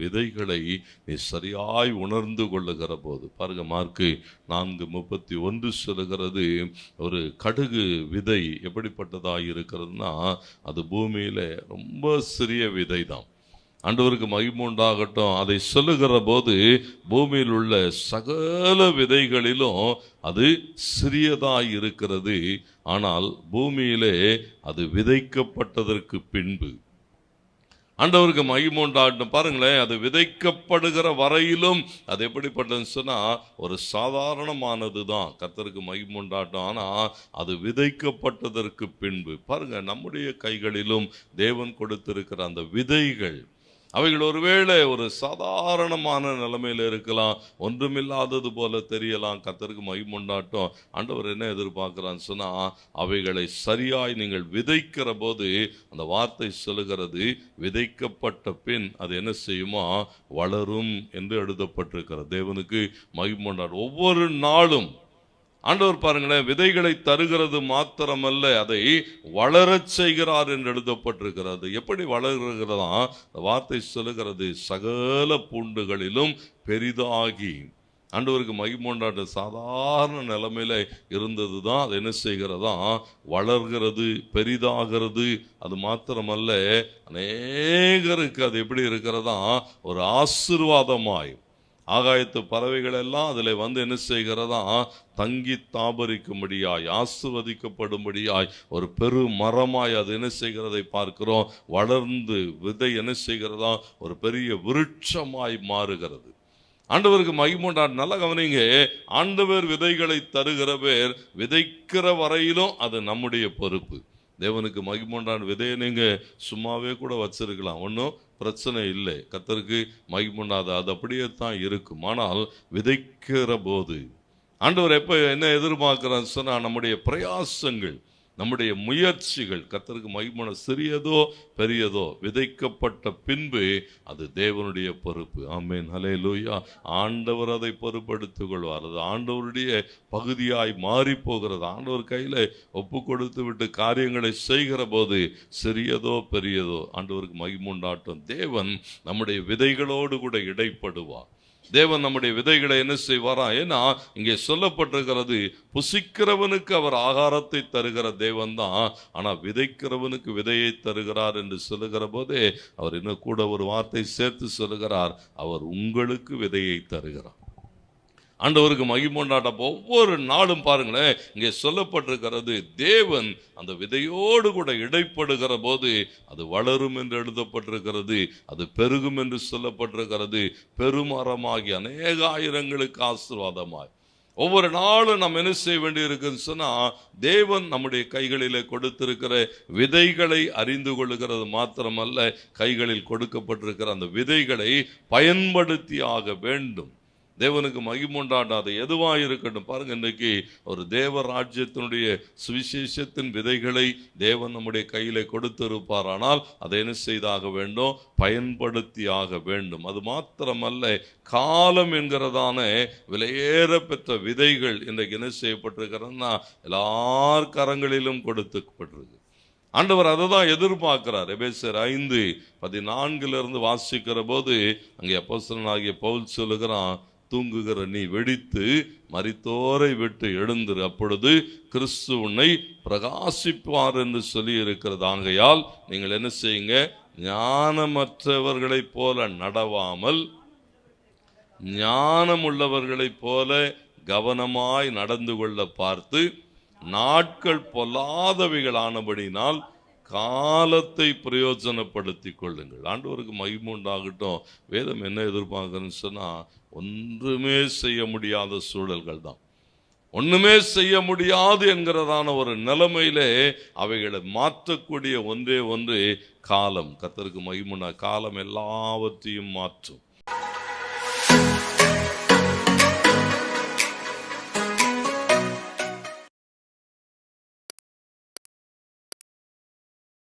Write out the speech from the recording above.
விதைகளை நீ சரியாய் உணர்ந்து கொள்ளுகிற போது பாருங்க, மார்க்கு 4:31 சொல்லுகிறது, ஒரு கடுகு விதை எப்படிப்பட்டதாக இருக்கிறதுனா அது பூமியில ரொம்ப சிறிய விதை தான். ஆண்டவருக்கு மகிமை உண்டாகட்டும். அதை சொல்லுகிற போது பூமியில் உள்ள சகல விதைகளிலும் அது சிறியதாய் இருக்கிறது. ஆனால் பூமியிலே அது விதைக்கப்பட்டதற்கு பின்பு ஆண்டவருக்கு மகிமை உண்டாகட்டும். பாருங்களேன், அது விதைக்கப்படுகிற வரையிலும் அது எப்படிப்பட்டதுன்னு சொன்னா ஒரு சாதாரணமானது தான். கர்த்தருக்கு மகிமை உண்டாகட்டும். ஆனா அது விதைக்கப்பட்டதற்கு பின்பு பாருங்க, நம்முடைய கைகளிலும் தேவன் கொடுத்திருக்கிற அந்த விதைகள், அவைகள் ஒருவேளை ஒரு சாதாரணமான நிலைமையில இருக்கலாம், ஒன்றுமில்லாதது போல தெரியலாம். கர்த்தருக்கு மகிமை உண்டாகட்டும். ஆண்டவர் என்ன எதிர்பார்க்கிறான்னு சொன்னா, அவைகளை சரியாய் நீங்கள் விதைக்கிற போது அந்த வார்த்தை சொல்லுகிறது, விதைக்கப்பட்ட பின் அது என்ன செய்யுமா, வளரும் என்று எழுதப்பட்டிருக்கிறது. தேவனுக்கு மகிமை உண்டாகட்டும். ஒவ்வொரு நாளும் ஆண்டவர் பாருங்களேன், விதைகளை தருகிறது மாத்திரமல்ல, அதை வளரச் செய்கிறார் என்று எழுதப்பட்டிருக்கிறது. எப்படி வளர்கிறதா வார்த்தை சொல்லுகிறது, சகல பூண்டுகளிலும் பெரிதாகி. ஆண்டவருக்கு மகிமை உண்டாகட்டும். சாதாரண நிலைமையில இருந்தது தான் அது என்ன செய்கிறதா, வளர்கிறது, பெரிதாகிறது. அது மாத்திரமல்ல, அநேகருக்கு அது எப்படி இருக்கிறதா, ஒரு ஆசீர்வாதமாய் ஆகாயத்து பறவைகள் எல்லாம் அதில் வந்து என்ன செய்கிறதா, தங்கி தாபரிக்கும்படியாய், ஆசீர்வதிக்கப்படும்படியாய் ஒரு பெரு மரமாய் அது என்ன செய்கிறதை பார்க்கிறோம். வளர்ந்து விதை என்ன செய்கிறதா, ஒரு பெரிய விருட்சமாய் மாறுகிறது. ஆண்டவருக்கு மகிமை உண்டாகட்டும். நல்லா கவனிங்க, ஆண்டவர் விதைகளை தருகிறவர், விதைக்கிற வரையிலும் அது நம்முடைய பொறுப்பு. தேவனுக்கு மகிமை உண்டான விதையை நீங்க சும்மாவே கூட வச்சிருக்கலாம், ஒன்றும் பிரச்சனை இல்லை. கர்த்தருக்கு மகிமை உண்டாது, அது அப்படியே தான் இருக்கும். ஆனால் விதைக்கிற போது ஆண்டவர் எப்ப என்ன எதிர்பார்க்கிறான்னு சொன்னா, நம்முடைய பிரயாசங்கள், நம்முடைய முயற்சிகள் கர்த்தருக்கு மகிமை, சிறியதோ பெரியதோ, விதைக்கப்பட்ட பின்பு அது தேவனுடைய பொறுப்பு. ஆமென், ஹல்லேலூயா. ஆண்டவர் அதை பொறுப்படுத்திக் கொள்வார். அது ஆண்டவருடைய பகுதியாய் மாறி போகிறது. ஆண்டவர் கையில ஒப்பு கொடுத்து விட்டு காரியங்களை செய்கிற போது சிறியதோ பெரியதோ ஆண்டவருக்கு மகிமை உண்டாகட்டும். தேவன் நம்முடைய விதைகளோடு கூட இடைப்படுவார். தேவன் நம்முடைய விதைகளை என்ன செய்வாரா? ஏன்னா இங்கே சொல்லப்பட்டிருக்கிறது, புசிக்கிறவனுக்கு அவர் ஆகாரத்தை தருகிற தேவன் தான், ஆனால் விதைக்கிறவனுக்கு விதையை தருகிறார் என்று சொல்லுகிற போதே அவர் இன்னும் கூட ஒரு வார்த்தை சேர்த்து சொல்லுகிறார், அவர் உங்களுக்கு விதையை தருகிறார். ஆண்டவருக்கு மகிமை உண்டாகட்டும். ஒவ்வொரு நாளும் பாருங்களேன், இங்கே சொல்லப்பட்டிருக்கிறது, தேவன் அந்த விதையோடு கூட இடைப்படுகிற போது அது வளரும் என்று எழுதப்பட்டிருக்கிறது, அது பெருகும் என்று சொல்லப்பட்டிருக்கிறது, பெருமரமாகி அநேக ஆயிரங்களுக்கு ஆசீர்வாதமாய். ஒவ்வொரு நாளும் நாம் என்ன செய்ய வேண்டி இருக்குன்னு சொன்னா, தேவன் நம்முடைய கைகளிலே கொடுத்திருக்கிற விதைகளை அறிந்து கொள்ளுகிறது மாத்திரமல்ல, கைகளில் கொடுக்கப்பட்டிருக்கிற அந்த விதைகளை பயன்படுத்தி ஆக வேண்டும். தேவனுக்கு மகிமை உண்டாடாது எதுவாக இருக்கட்டும். பாருங்க, இன்றைக்கு ஒரு தேவ ராஜ்யத்தினுடைய சுவிசேஷத்தின் விதைகளை தேவன் நம்முடைய கையில கொடுத்திருப்பார். ஆனால் அதை என்ன செய்தாக வேண்டும், பயன்படுத்தி ஆக வேண்டும். அது மாத்திரமல்ல, காலம் என்கிறதான விலையேற பெற்ற விதைகள் இன்றைக்கு என்ன செய்யப்பட்டிருக்கிறதுனா எல்லார் கரங்களிலும் கொடுக்கப்பட்டிருக்கு. ஆண்டவர் அதை தான் எதிர்பார்க்கிறார். எபேசியர் 5:14 வாசிக்கிற போது அங்கே அப்போஸ்தலனாகிய பவுல் சொல்லுகிறான், தூங்குகிற நீ வெடித்து மரித்தோரை விட்டு எழுந்திரு, அப்பொழுது கிறிஸ்து உன்னை பிரகாசிப்பார் என்று சொல்லி இருக்கிறது. ஆகையால் நீங்கள் என்ன செய்யுங்க, ஞானமற்றவர்களைப் போல நடவாமல் ஞானம் உள்ளவர்களைப் போல கவனமாய் நடந்து கொள்ள பார்த்து, நாட்கள் பொல்லாதவைகள் ஆனபடினால் காலத்தை பிரயோஜனப்படுத்திக் கொள்ளுங்கள். ஆண்டவருக்கு மகிமை உண்டாகட்டும். வேதம் என்ன எதிர்பார்க்கணும்னு சொன்னா, ஒன்றுமே செய்ய முடியாத சூழல்கள் தான், ஒண்ணுமே செய்ய முடியாது என்கிறதான ஒரு நிலைமையிலே அவைகளை மாற்றக்கூடிய ஒன்றே ஒன்று காலம். கர்த்தருக்கு மகிமை. காலம் எல்லாவற்றையும் மாற்றும்.